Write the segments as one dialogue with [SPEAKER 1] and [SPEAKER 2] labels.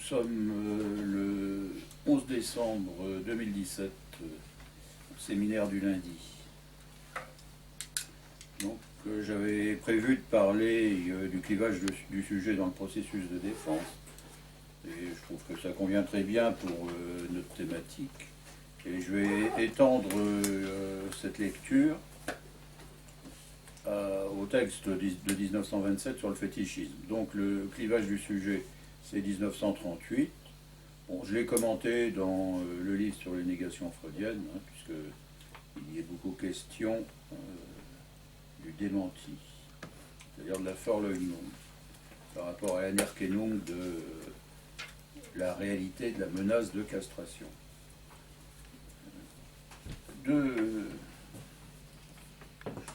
[SPEAKER 1] sommes le 11 décembre 2017, au séminaire du lundi. Donc j'avais prévu de parler du clivage du sujet dans le processus de défense. Et je trouve que ça convient très bien pour notre thématique. Et je vais étendre cette lecture au texte de 1927 sur le fétichisme. Donc le clivage du sujet, c'est 1938. Bon, je l'ai commenté dans le livre sur les négations freudiennes, puisqu'il y est beaucoup question du démenti, c'est-à-dire de la Verleugnung, par rapport à l'Anerkennung de la réalité de la menace de castration. Je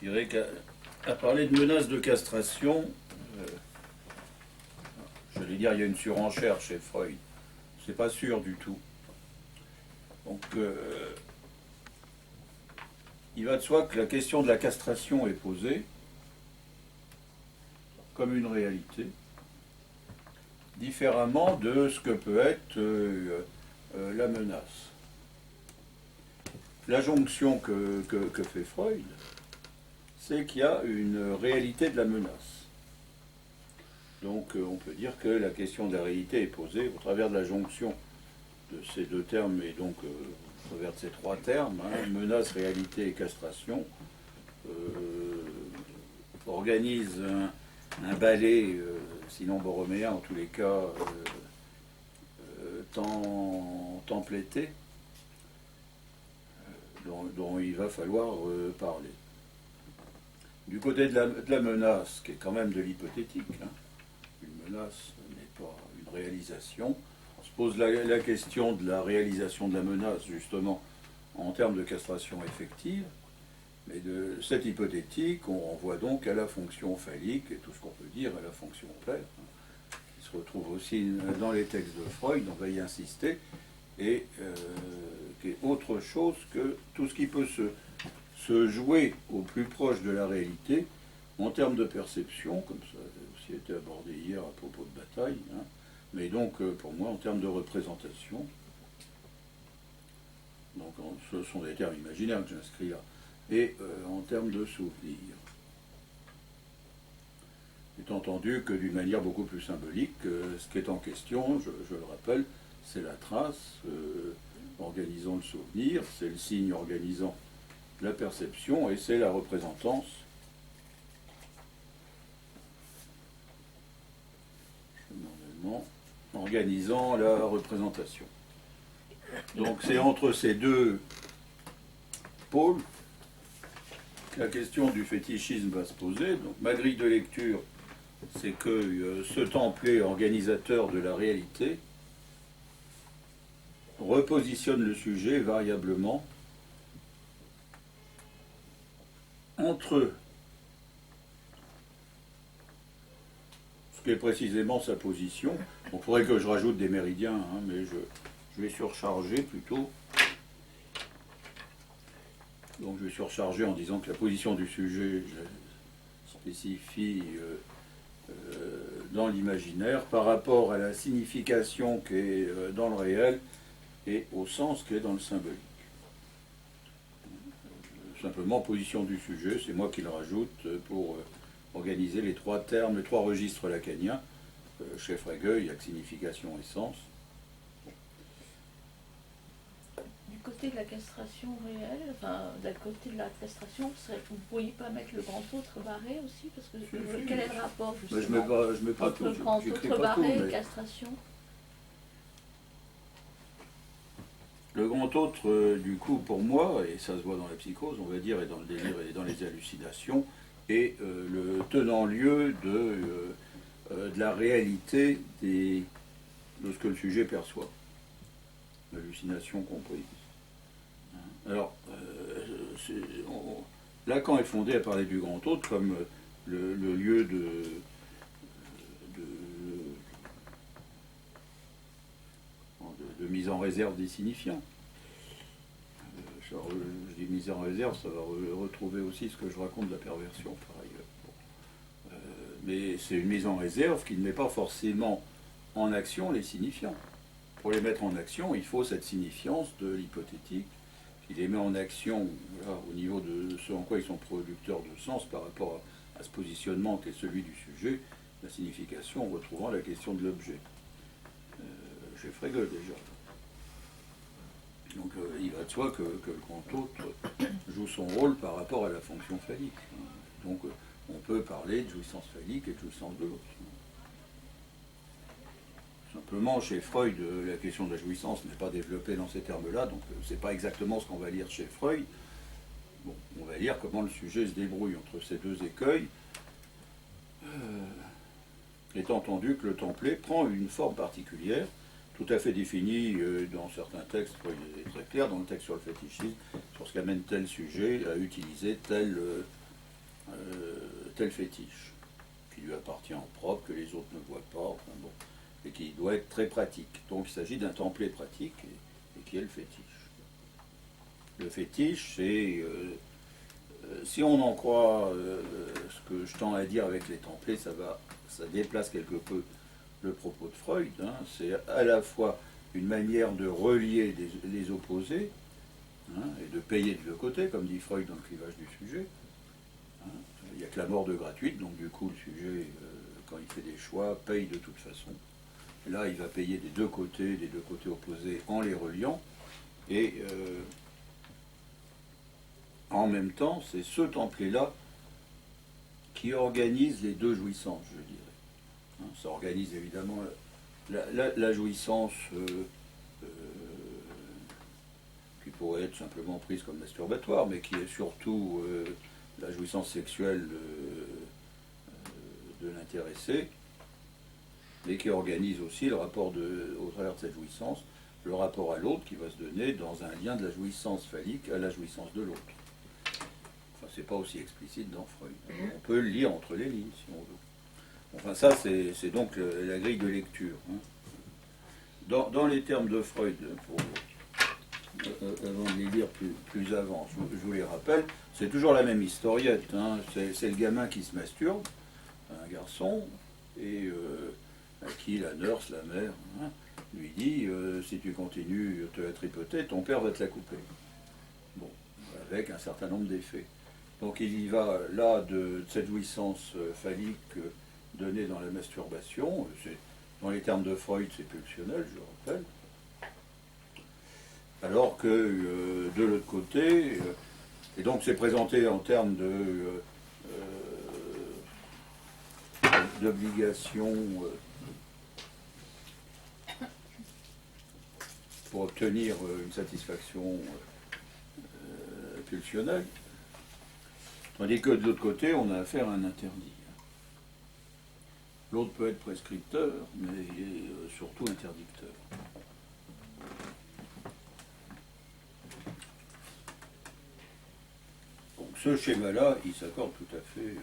[SPEAKER 1] dirais qu'à parler de menace de castration, j'allais dire il y a une surenchère chez Freud. C'est pas sûr du tout. Donc, il va de soi que la question de la castration est posée comme une réalité, différemment de ce que peut être la menace. La jonction que fait Freud, c'est qu'il y a une réalité de la menace. Donc on peut dire que la question de la réalité est posée au travers de la jonction de ces deux termes, et donc au travers de ces trois termes, menace, réalité et castration, organise un ballet, sinon borroméen en tous les cas, templété, dont il va falloir parler. Du côté de la menace, qui est quand même de l'hypothétique, une menace n'est pas une réalisation, on se pose la question de la réalisation de la menace, justement, en termes de castration effective, mais de cette hypothétique, on renvoie donc à la fonction phallique, et tout ce qu'on peut dire à la fonction père, qui se retrouve aussi dans les textes de Freud, on va y insister, et qui est autre chose que tout ce qui peut se jouer au plus proche de la réalité, en termes de perception, comme ça a aussi été abordé hier à propos de bataille, mais donc pour moi en termes de représentation. Donc ce sont des termes imaginaires que j'inscris là, et en termes de souvenir. Étant entendu que d'une manière beaucoup plus symbolique, ce qui est en question, je le rappelle, c'est la trace organisant le souvenir, c'est le signe organisant la perception, et c'est la représentance organisant la représentation. Donc c'est entre ces deux pôles que la question du fétichisme va se poser. Donc ma grille de lecture, c'est que ce templé organisateur de la réalité repositionne le sujet variablement entre ce qui est précisément sa position. On pourrait que je rajoute des méridiens, mais je vais surcharger plutôt. Donc je vais surcharger en disant que la position du sujet, je spécifie dans l'imaginaire par rapport à la signification qui est dans le réel et au sens qui est dans le symbolique. Simplement, position du sujet, c'est moi qui le rajoute pour organiser les trois termes, les trois registres lacaniens, chez Frege, il y a que signification et sens.
[SPEAKER 2] Du côté de la castration réelle, enfin, d'un côté de la castration, vous ne pourriez pas mettre le grand autre barré aussi, parce que quel est le rapport justement
[SPEAKER 1] je mets pas
[SPEAKER 2] entre le grand autre barré et castration?
[SPEAKER 1] Le grand autre, du coup, pour moi, et ça se voit dans la psychose, on va dire, et dans le délire et dans les hallucinations, est le tenant-lieu de la réalité de ce que le sujet perçoit, l'hallucination comprise. Alors, Lacan est fondé à parler du grand autre comme le lieu de mise en réserve des signifiants. Je dis mise en réserve, ça va retrouver aussi ce que je raconte de la perversion par ailleurs. Mais c'est une mise en réserve qui ne met pas forcément en action les signifiants. Pour les mettre en action, il faut cette signifiance de l'hypothétique, qui les met en action voilà, au niveau de ce en quoi ils sont producteurs de sens par rapport à ce positionnement qui est celui du sujet, la signification en retrouvant la question de l'objet. Chez Frege déjà. Donc il va de soi que le grand autre joue son rôle par rapport à la fonction phallique. Donc on peut parler de jouissance phallique et de jouissance de l'autre. Simplement, chez Freud, la question de la jouissance n'est pas développée dans ces termes-là, donc c'est pas exactement ce qu'on va lire chez Freud. Bon, on va lire comment le sujet se débrouille entre ces deux écueils, étant entendu que le templé prend une forme particulière, tout à fait définie dans certains textes. Freud est très clair, dans le texte sur le fétichisme, sur ce qu'amène tel sujet à utiliser tel fétiche, qui lui appartient en propre, que les autres ne voient pas, enfin bon, et qui doit être très pratique. Donc il s'agit d'un templé pratique, et qui est le fétiche. Le fétiche, c'est, si on en croit ce que je tends à dire avec les templés, ça déplace quelque peu le propos de Freud. Hein. C'est à la fois une manière de relier les opposés, hein, et de payer de deux côtés, comme dit Freud dans le clivage du sujet. Hein. Il n'y a que la mort de gratuite, donc du coup le sujet, quand il fait des choix, paye de toute façon. Et là, il va payer des deux côtés opposés en les reliant, et en même temps, c'est ce templé-là qui organise les deux jouissances, je dirais. Hein, ça organise évidemment la jouissance qui pourrait être simplement prise comme masturbatoire, mais qui est surtout la jouissance sexuelle de l'intéressé, mais qui organise aussi le rapport au travers de cette jouissance, le rapport à l'autre qui va se donner dans un lien de la jouissance phallique à la jouissance de l'autre. Enfin, c'est pas aussi explicite dans Freud. On peut le lire entre les lignes, si on veut. Enfin, ça, c'est donc la grille de lecture. Hein. Dans les termes de Freud, avant de les lire plus avant, je vous les rappelle, c'est toujours la même historiette. Hein. C'est le gamin qui se masturbe, un garçon, et à qui la nurse, la mère, hein, lui dit si tu continues de la tripoter, ton père va te la couper. Bon, avec un certain nombre d'effets. Donc il y va là de cette jouissance phallique donnée dans la masturbation. Dans les termes de Freud, c'est pulsionnel, je le rappelle. Alors que de l'autre côté, et donc c'est présenté en termes d'obligation pour obtenir une satisfaction pulsionnelle, tandis que de l'autre côté, on a affaire à un interdit. L'autre peut être prescripteur, mais surtout interdicteur. Donc ce schéma-là, il s'accorde tout à fait.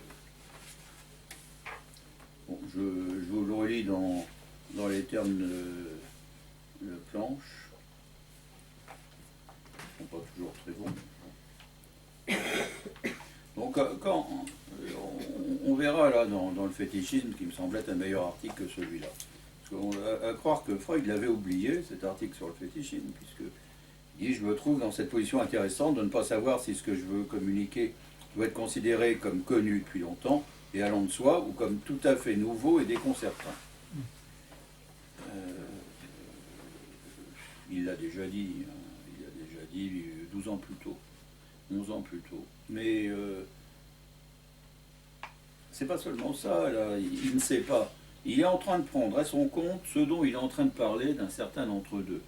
[SPEAKER 1] Bon, je vous le relis dans les termes de planche. Ils ne sont pas toujours très bons. Donc quand on verra là dans le fétichisme, qui me semble être un meilleur article que celui-là. Parce qu'on à croire que Freud l'avait oublié, cet article sur le fétichisme, puisque il dit je me trouve dans cette position intéressante de ne pas savoir si ce que je veux communiquer doit être considéré comme connu depuis longtemps et allant de soi, ou comme tout à fait nouveau et déconcertant. Il l'a déjà dit, hein, il l'a déjà dit 12 ans plus tôt, 11 ans plus tôt. Mais c'est pas seulement ça, là, il ne sait pas. Il est en train de prendre à son compte ce dont il est en train de parler d'un certain entre-deux.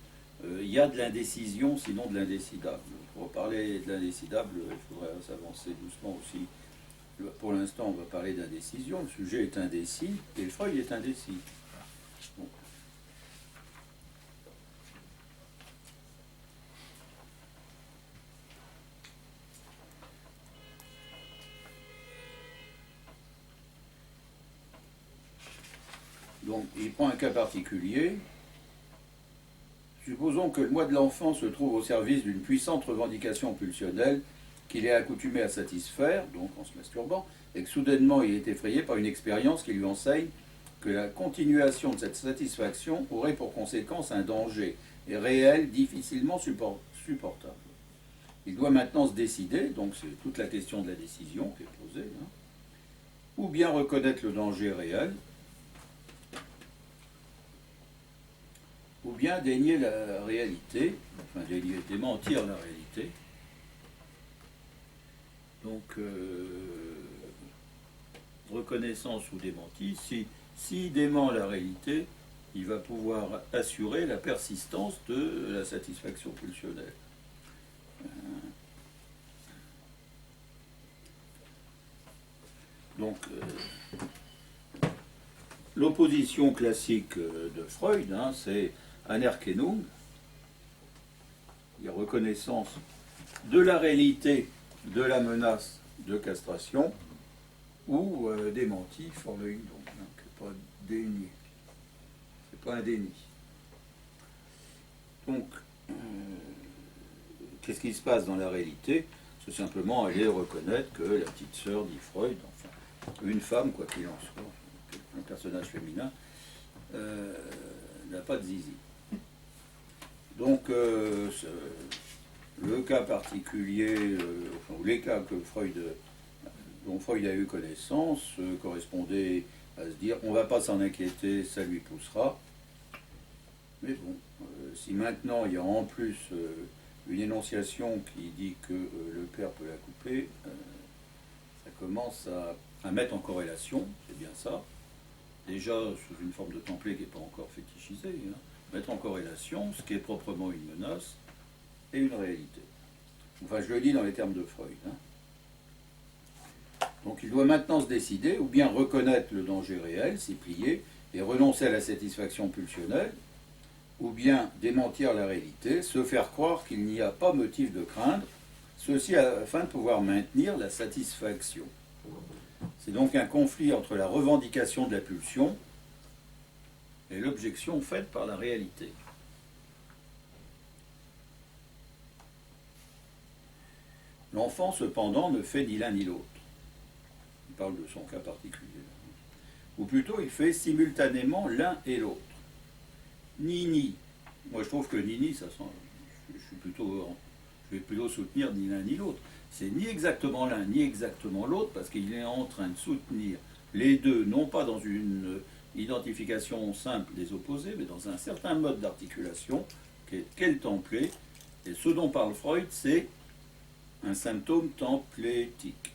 [SPEAKER 1] Il y a de l'indécision, sinon de l'indécidable. Pour parler de l'indécidable, il faudrait s'avancer doucement aussi. Pour l'instant, on va parler d'indécision. Le sujet est indécis et le Freud est indécis. Bon. Donc, il prend un cas particulier. Supposons que le moi de l'enfant se trouve au service d'une puissante revendication pulsionnelle qu'il est accoutumé à satisfaire, donc en se masturbant, et que soudainement il est effrayé par une expérience qui lui enseigne que la continuation de cette satisfaction aurait pour conséquence un danger réel difficilement supportable. Il doit maintenant se décider, donc c'est toute la question de la décision qui est posée, hein, ou bien reconnaître le danger réel, ou bien dénier la réalité, enfin démentir la réalité. Donc, reconnaissance ou démenti, s'il dément la réalité, il va pouvoir assurer la persistance de la satisfaction pulsionnelle. Donc, l'opposition classique de Freud, hein, c'est Anerkennung, la reconnaissance de la réalité de la menace de castration, ou démenti, Verleugnung, hein, qui n'est pas déni. C'est pas un déni. Donc, qu'est-ce qui se passe dans la réalité? C'est simplement aller reconnaître que la petite sœur, dit Freud, enfin, une femme, quoi qu'il en soit, un personnage féminin, n'a pas de zizi. Donc, le cas particulier, enfin, ou les cas que dont Freud a eu connaissance, correspondaient à se dire on ne va pas s'en inquiéter, ça lui poussera. Mais bon, si maintenant il y a en plus une énonciation qui dit que le père peut la couper, ça commence à mettre en corrélation, c'est bien ça, déjà sous une forme de template qui n'est pas encore fétichisée, hein, mettre en corrélation ce qui est proprement une menace et une réalité. Enfin, je le dis dans les termes de Freud. Hein. Donc il doit maintenant se décider, ou bien reconnaître le danger réel, s'y plier, et renoncer à la satisfaction pulsionnelle, ou bien démentir la réalité, se faire croire qu'il n'y a pas motif de craindre, ceci afin de pouvoir maintenir la satisfaction. C'est donc un conflit entre la revendication de la pulsion et l'objection faite par la réalité. L'enfant, cependant, ne fait ni l'un ni l'autre. Il parle de son cas particulier. Ou plutôt, il fait simultanément l'un et l'autre. Ni. Moi, je trouve que ni, ça sent. Je vais plutôt soutenir ni l'un ni l'autre. C'est ni exactement l'un, ni exactement l'autre, parce qu'il est en train de soutenir les deux, non pas dans une identification simple des opposés, mais dans un certain mode d'articulation, qu'est le templé. Et ce dont parle Freud, c'est un symptôme templétique.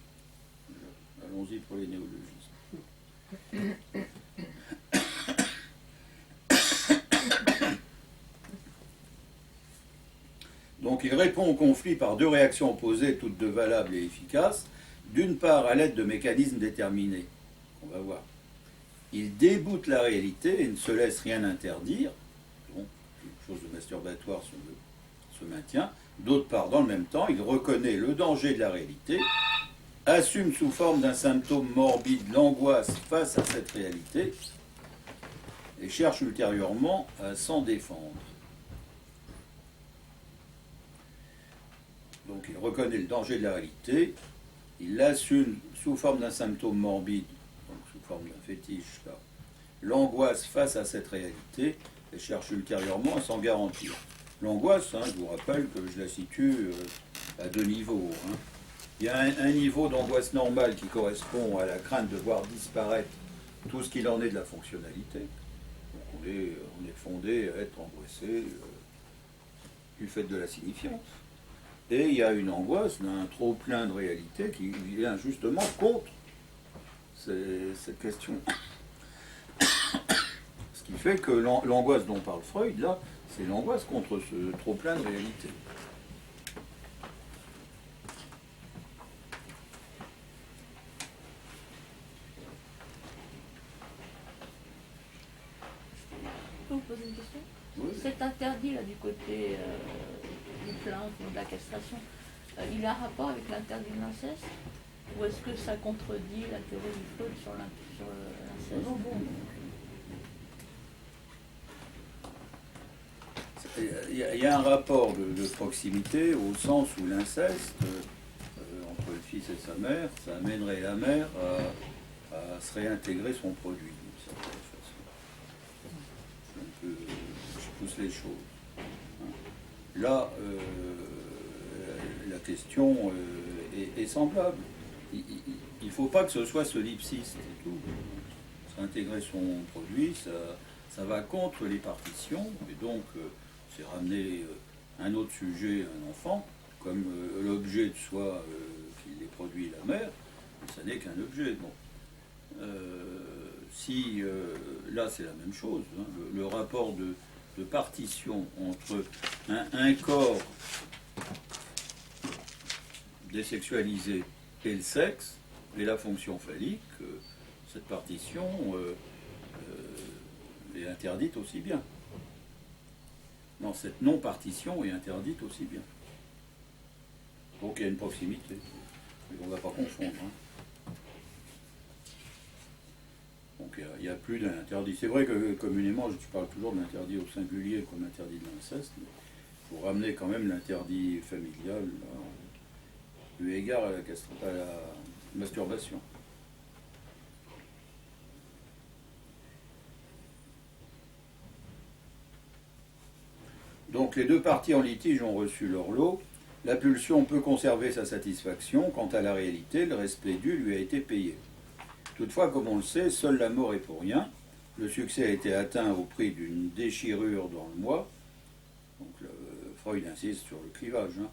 [SPEAKER 1] Allons-y pour les néologismes. Donc il répond au conflit par deux réactions opposées, toutes deux valables et efficaces. D'une part, à l'aide de mécanismes déterminés. On va voir. Il déboute la réalité et ne se laisse rien interdire. Donc, quelque chose de masturbatoire se maintient. D'autre part, dans le même temps, il reconnaît le danger de la réalité, assume sous forme d'un symptôme morbide l'angoisse face à cette réalité et cherche ultérieurement à s'en défendre. Donc il reconnaît le danger de la réalité, il l'assume sous forme d'un symptôme morbide, donc sous forme d'un fétiche, là, l'angoisse face à cette réalité et cherche ultérieurement à s'en garantir. L'angoisse, hein, je vous rappelle que je la situe à deux niveaux. Hein. Il y a un niveau d'angoisse normale qui correspond à la crainte de voir disparaître tout ce qu'il en est de la fonctionnalité. Donc on est fondé à être angoissé du fait de la signifiance. Et il y a une angoisse d'un trop-plein de réalité qui vient justement contre cette question. Ce qui fait que l'angoisse dont parle Freud, là, c'est l'angoisse contre ce trop-plein de réalité.
[SPEAKER 2] Je peux vous poser une question?
[SPEAKER 1] Oui.
[SPEAKER 2] Cet interdit là du côté du plainte ou de la castration, il a un rapport avec l'interdit de l'inceste? Ou est-ce que ça contredit la théorie du Freud sur l'inceste?
[SPEAKER 1] Non, bon. Il y a un rapport de proximité au sens où l'inceste entre le fils et sa mère, ça amènerait la mère à se réintégrer son produit d'une certaine façon. pousse les choses. Là, la question est semblable. Il ne faut pas que ce soit solipsiste et tout. Intégrer son produit, ça va contre les partitions, et donc c'est ramener un autre sujet à un enfant, comme l'objet de soi qui les produit la mère, ça n'est qu'un objet. Bon. Là c'est la même chose, hein, le rapport de partition entre un corps désexualisé et le sexe, et la fonction phallique, cette partition est interdite aussi bien. Non, cette non-partition est interdite aussi bien. Donc il y a une proximité. Mais on ne va pas confondre. Hein. Donc il n'y a plus d'un interdit. C'est vrai que communément, je parle toujours de l'interdit au singulier comme interdit de l'inceste, mais il faut ramener quand même l'interdit familial eu égard à la masturbation. Donc les deux parties en litige ont reçu leur lot. La pulsion peut conserver sa satisfaction. Quant à la réalité, le respect dû lui a été payé. Toutefois, comme on le sait, seule la mort est pour rien. Le succès a été atteint au prix d'une déchirure dans le moi. Donc Freud insiste sur le clivage. Hein.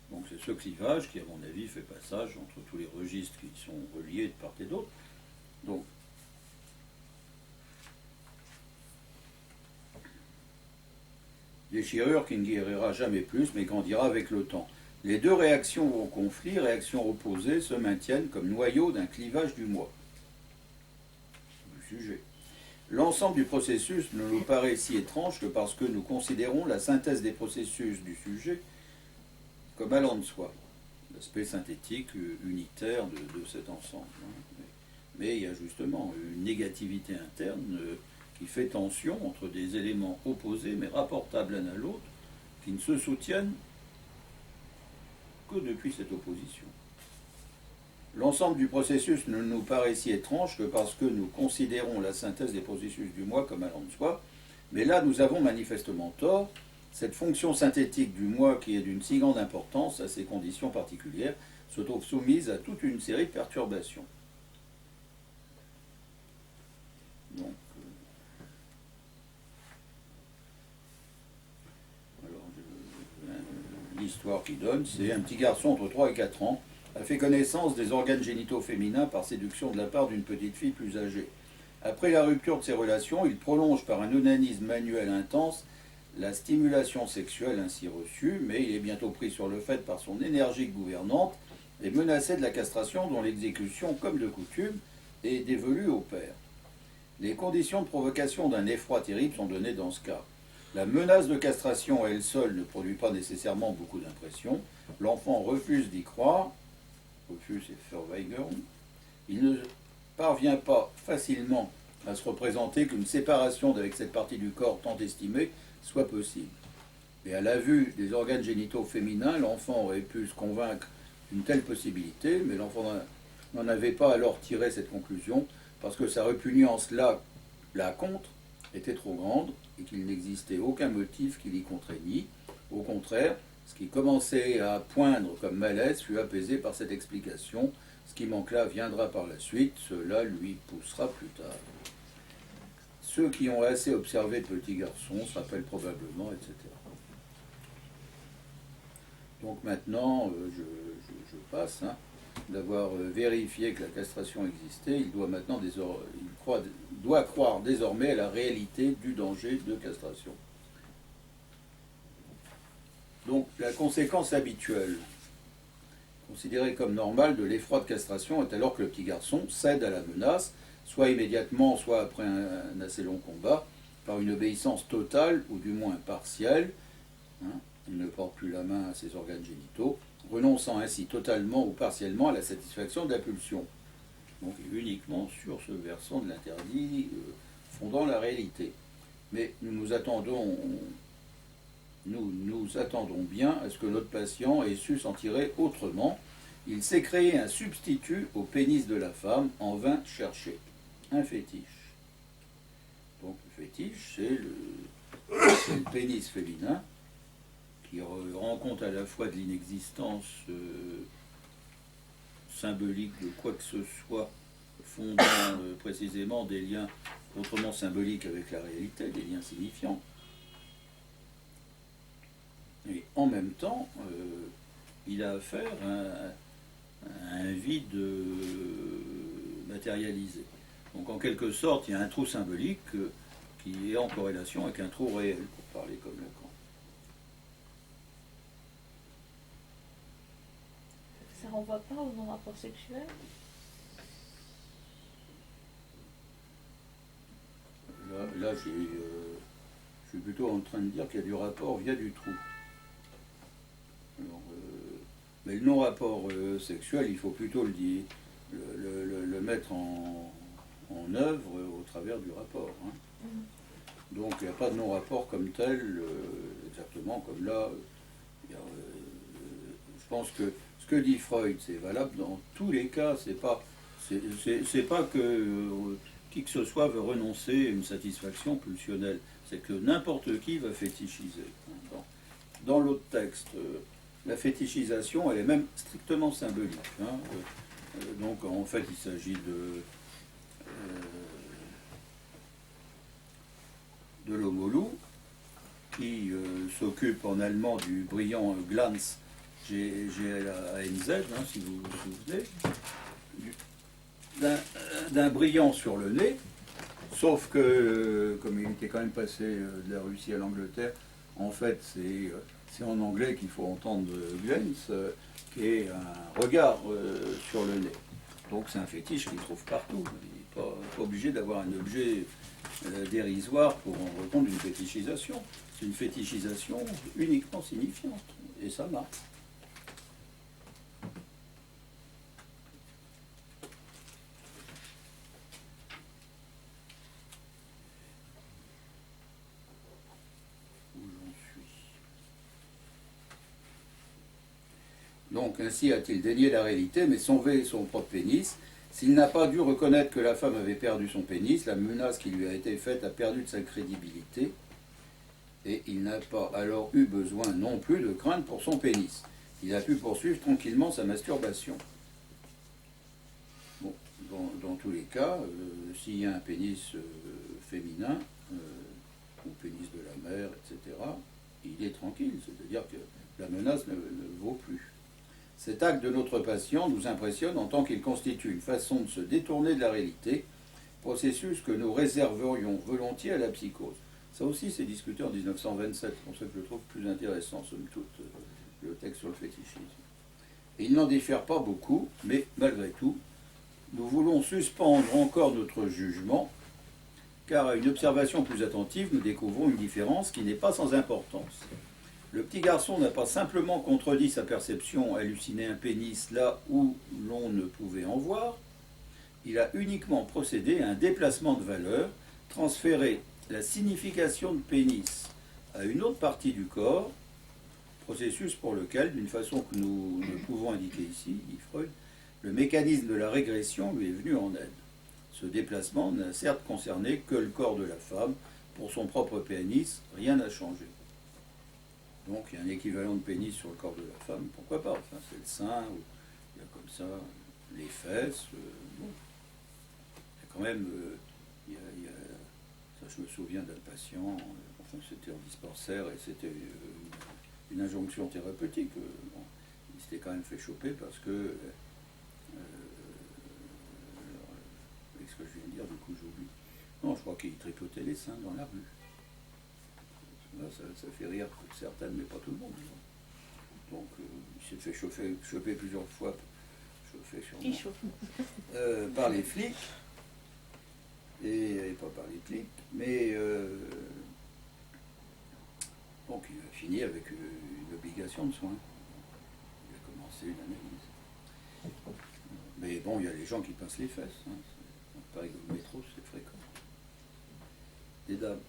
[SPEAKER 1] Donc c'est ce clivage qui, à mon avis, fait passage entre tous les registres qui sont reliés de part et d'autre. Donc déchirure qui ne guérira jamais plus, mais grandira avec le temps. Les deux réactions au conflit, réactions opposées, se maintiennent comme noyau d'un clivage du moi, du sujet. L'ensemble du processus ne nous paraît si étrange que parce que nous considérons la synthèse des processus du sujet comme allant de soi, l'aspect synthétique, unitaire de cet ensemble. Mais il y a justement une négativité interne qui fait tension entre des éléments opposés mais rapportables l'un à l'autre, qui ne se soutiennent que depuis cette opposition. L'ensemble du processus ne nous paraît si étrange que parce que nous considérons la synthèse des processus du moi comme allant de soi, mais là nous avons manifestement tort. Cette fonction synthétique du moi qui est d'une si grande importance à ces conditions particulières se trouve soumise à toute une série de perturbations. Donc, l'histoire qui donne, c'est un petit garçon entre 3 et 4 ans a fait connaissance des organes génitaux féminins par séduction de la part d'une petite fille plus âgée. Après la rupture de ces relations, il prolonge par un onanisme manuel intense la stimulation sexuelle ainsi reçue, mais il est bientôt pris sur le fait par son énergique gouvernante et menacé de la castration dont l'exécution, comme de coutume, est dévolue au père. Les conditions de provocation d'un effroi terrible sont données dans ce cas. La menace de castration à elle seule ne produit pas nécessairement beaucoup d'impression. L'enfant refuse d'y croire. Refuse et verweigern. Il ne parvient pas facilement à se représenter qu'une séparation avec cette partie du corps tant estimée soit possible. Et à la vue des organes génitaux féminins, l'enfant aurait pu se convaincre d'une telle possibilité, mais l'enfant n'en avait pas alors tiré cette conclusion, parce que sa répugnance là contre était trop grande et qu'il n'existait aucun motif qui l'y contraignît. Au contraire, ce qui commençait à poindre comme malaise fut apaisé par cette explication. Ce qui manque là viendra par la suite, cela lui poussera plus tard. Ceux qui ont assez observé de petits garçons se rappellent probablement, etc. Donc maintenant, je passe, d'avoir vérifié que la castration existait, il doit maintenant doit croire désormais à la réalité du danger de castration. Donc la conséquence habituelle, considérée comme normale de l'effroi de castration, est alors que le petit garçon cède à la menace, soit immédiatement, soit après un assez long combat, par une obéissance totale, ou du moins partielle. Il ne porte plus la main à ses organes génitaux, renonçant ainsi totalement ou partiellement à la satisfaction de la pulsion. Donc uniquement sur ce versant de l'interdit fondant la réalité. Mais nous attendons bien à ce que notre patient ait su s'en tirer autrement. Il s'est créé un substitut au pénis de la femme, en vain cherché. Un fétiche. Donc le fétiche, c'est c'est le pénis féminin, qui rend compte à la fois de l'inexistence symbolique de quoi que ce soit, fondant précisément des liens autrement symboliques avec la réalité, des liens signifiants. Et en même temps, il a affaire à un vide matérialisé. Donc en quelque sorte, il y a un trou symbolique qui est en corrélation avec un trou réel, pour parler comme Lacan.
[SPEAKER 2] Ça renvoie pas au non-rapport sexuel?
[SPEAKER 1] Là je suis plutôt en train de dire qu'il y a du rapport via du trou. Alors, mais le non-rapport sexuel, il faut plutôt le mettre en œuvre au travers du rapport. Hein. Donc il n'y a pas de non-rapport comme tel, exactement comme là. Je pense que ce que dit Freud, c'est valable dans tous les cas. C'est pas que qui que ce soit veut renoncer à une satisfaction pulsionnelle. C'est que n'importe qui va fétichiser. Dans l'autre texte, la fétichisation, elle est même strictement symbolique. Hein. Donc en fait, il s'agit de l'homolou qui s'occupe en allemand du brillant Glanz, G-L-A-N-Z, hein, si vous vous souvenez, d'un brillant sur le nez, sauf que, comme il était quand même passé de la Russie à l'Angleterre, en fait, c'est en anglais qu'il faut entendre Glanz, qui est un regard sur le nez. Donc c'est un fétiche qu'il trouve partout. Il n'est pas obligé d'avoir un objet dérisoire pour rendre compte d'une fétichisation. C'est une fétichisation uniquement signifiante. Et ça marche. Donc ainsi a-t-il dénié la réalité, mais sauvé son propre pénis. S'il n'a pas dû reconnaître que la femme avait perdu son pénis, la menace qui lui a été faite a perdu de sa crédibilité, et il n'a pas alors eu besoin non plus de craindre pour son pénis. Il a pu poursuivre tranquillement sa masturbation. Bon, dans tous les cas, s'il y a un pénis féminin, ou pénis de la mère, etc., il est tranquille, c'est-à-dire que la menace ne vaut plus. Cet acte de notre patient nous impressionne en tant qu'il constitue une façon de se détourner de la réalité, processus que nous réserverions volontiers à la psychose. Ça aussi, c'est discuté en 1927, c'est pour ça que je le trouve plus intéressant, somme toute, le texte sur le fétichisme. Et il n'en diffère pas beaucoup, mais malgré tout, nous voulons suspendre encore notre jugement, car à une observation plus attentive, nous découvrons une différence qui n'est pas sans importance. Le petit garçon n'a pas simplement contredit sa perception, halluciné un pénis là où l'on ne pouvait en voir, il a uniquement procédé à un déplacement de valeur, transféré la signification de pénis à une autre partie du corps, processus pour lequel, d'une façon que nous ne pouvons indiquer ici, dit Freud, le mécanisme de la régression lui est venu en aide. Ce déplacement n'a certes concerné que le corps de la femme, pour son propre pénis, rien n'a changé. Donc il y a un équivalent de pénis sur le corps de la femme, pourquoi pas, enfin, c'est le sein, ou il y a comme ça les fesses, bon. Il y a quand même, ça je me souviens d'un patient, enfin c'était en dispensaire et c'était une injonction thérapeutique, bon, il s'était quand même fait choper parce que, avec ce que je viens de dire, du coup j'oublie. Non, je crois qu'il tripotait les seins dans la rue. Là, ça fait rire certaines, mais pas tout le monde. Donc, il s'est fait choper plusieurs fois, par les flics, et pas par les flics, mais donc il a fini avec une obligation de soins. Il a commencé une analyse. Mais bon, il y a les gens qui pincent les fesses. Hein. Pareil, au métro, c'est fréquent. Des dames.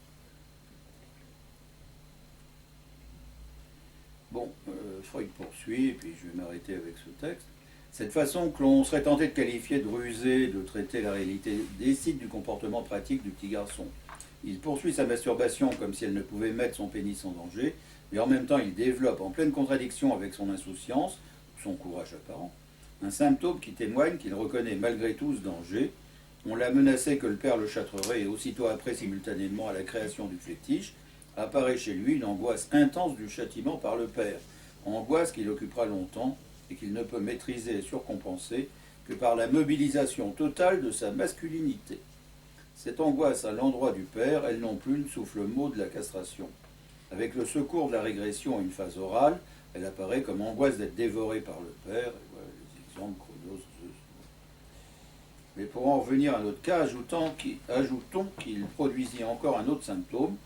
[SPEAKER 1] Bon, Freud poursuit, et puis je vais m'arrêter avec ce texte. Cette façon que l'on serait tenté de qualifier de rusée de traiter la réalité décide du comportement pratique du petit garçon. Il poursuit sa masturbation comme si elle ne pouvait mettre son pénis en danger, mais en même temps il développe, en pleine contradiction avec son insouciance, son courage apparent, un symptôme qui témoigne qu'il reconnaît malgré tout ce danger. On l'a menacé que le père le châtrerait et aussitôt après, simultanément à la création du fétiche, apparaît chez lui une angoisse intense du châtiment par le père, angoisse qui l'occupera longtemps et qu'il ne peut maîtriser et surcompenser que par la mobilisation totale de sa masculinité. Cette angoisse à l'endroit du père, elle non plus, ne souffle mot de la castration. Avec le secours de la régression à une phase orale, elle apparaît comme angoisse d'être dévorée par le père. Et voilà les exemples, Chronos, Zeus. Mais pour en revenir à notre cas, ajoutons qu'il produisit encore un autre symptôme,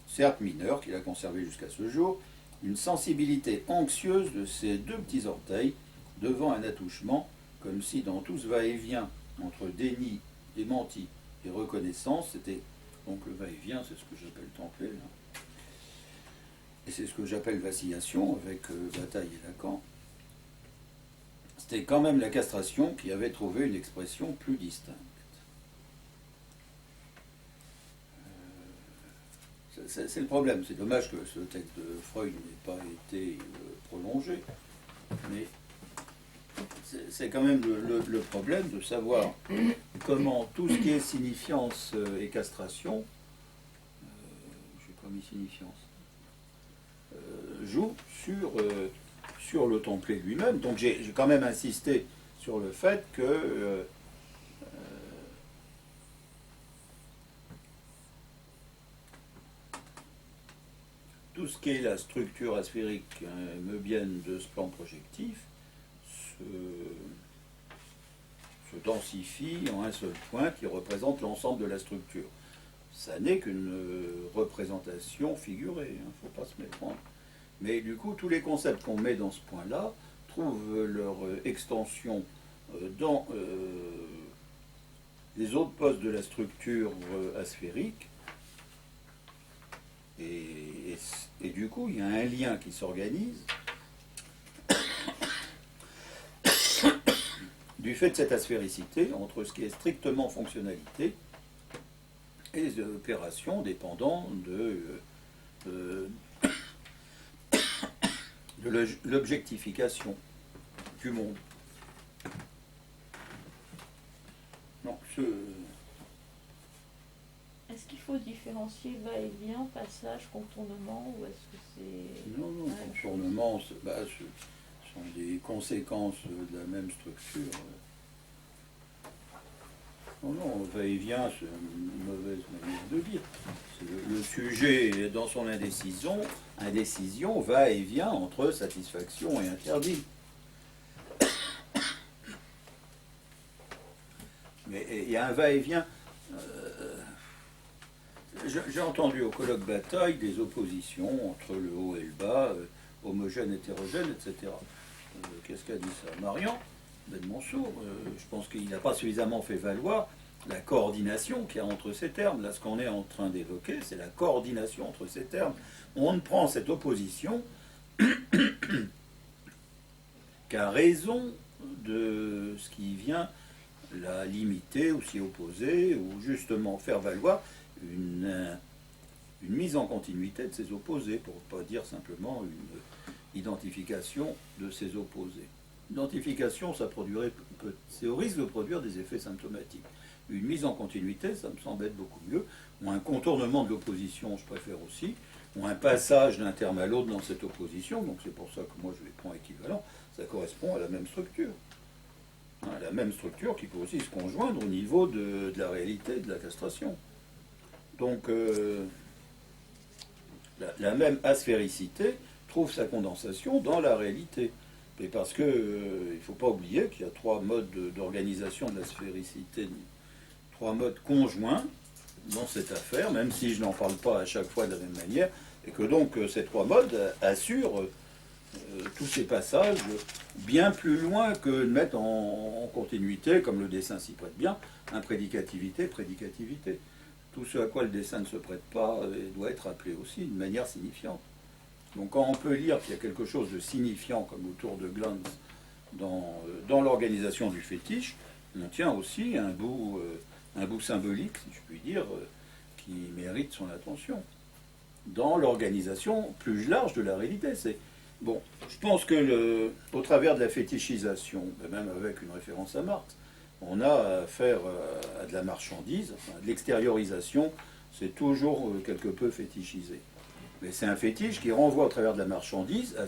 [SPEAKER 1] certes mineur, qu'il a conservé jusqu'à ce jour, une sensibilité anxieuse de ses deux petits orteils devant un attouchement, comme si dans tout ce va-et-vient entre déni, démenti et reconnaissance, c'était donc le va-et-vient, c'est ce que j'appelle templé, là. Et c'est ce que j'appelle vacillation avec Bataille et Lacan. C'était quand même la castration qui avait trouvé une expression plus distincte. C'est le problème. C'est dommage que ce texte de Freud n'ait pas été prolongé, mais c'est quand même le problème de savoir comment tout ce qui est signifiance et castration, je n'ai pas mis signifiance, joue sur le templé lui-même. Donc j'ai quand même insisté sur le fait que tout ce qui est la structure asphérique meubienne de ce plan projectif se densifie en un seul point qui représente l'ensemble de la structure. Ça n'est qu'une représentation figurée, il ne faut pas se méprendre. Mais du coup, tous les concepts qu'on met dans ce point-là trouvent leur extension dans les autres postes de la structure asphérique. Et du coup, il y a un lien qui s'organise du fait de cette asphéricité entre ce qui est strictement fonctionnalité et les opérations dépendant de l'objectification du monde. Donc,
[SPEAKER 2] Est-ce qu'il faut différencier va-et-vient, passage, contournement, ou est-ce que c'est...
[SPEAKER 1] Non, contournement, ce sont des conséquences de la même structure. Non, va-et-vient, c'est une mauvaise manière de dire. Le sujet, dans son indécision, va et vient entre satisfaction et interdit. Mais il y a un va-et-vient. J'ai entendu au colloque Bataille des oppositions entre le haut et le bas, homogène, hétérogène, etc. Qu'est-ce qu'a dit ça Marian Ben Mansour, je pense qu'il n'a pas suffisamment fait valoir la coordination qu'il y a entre ces termes. Là, ce qu'on est en train d'évoquer, c'est la coordination entre ces termes. On ne prend cette opposition qu'à raison de ce qui vient la limiter ou s'y opposer, ou justement faire valoir une mise en continuité de ces opposés, pour ne pas dire simplement une identification de ces opposés. L'identification, ça produirait, c'est au risque de produire des effets symptomatiques. Une mise en continuité, ça me semble être beaucoup mieux, ou un contournement de l'opposition, je préfère aussi, ou un passage d'un terme à l'autre dans cette opposition, donc c'est pour ça que moi je les prends équivalents, ça correspond à la même structure. La même structure qui peut aussi se conjoindre au niveau de la réalité de la castration. Donc la même asphéricité trouve sa condensation dans la réalité. Et parce que il ne faut pas oublier qu'il y a trois modes d'organisation de la sphéricité, trois modes conjoints dans cette affaire, même si je n'en parle pas à chaque fois de la même manière, et que donc ces trois modes assurent tous ces passages bien plus loin que de mettre en continuité, comme le dessin s'y prête bien, imprédicativité, prédicativité. Tout ce à quoi le dessin ne se prête pas doit être appelé aussi d'une manière signifiante. Donc quand on peut lire qu'il y a quelque chose de signifiant, comme autour de Glantz, dans l'organisation du fétiche, on tient aussi un bout symbolique, si je puis dire, qui mérite son attention dans l'organisation plus large de la réalité. Bon, je pense que au travers de la fétichisation, même avec une référence à Marx, on a affaire à de la marchandise, enfin, de l'extériorisation, c'est toujours quelque peu fétichisé. Mais c'est un fétiche qui renvoie au travers de la marchandise à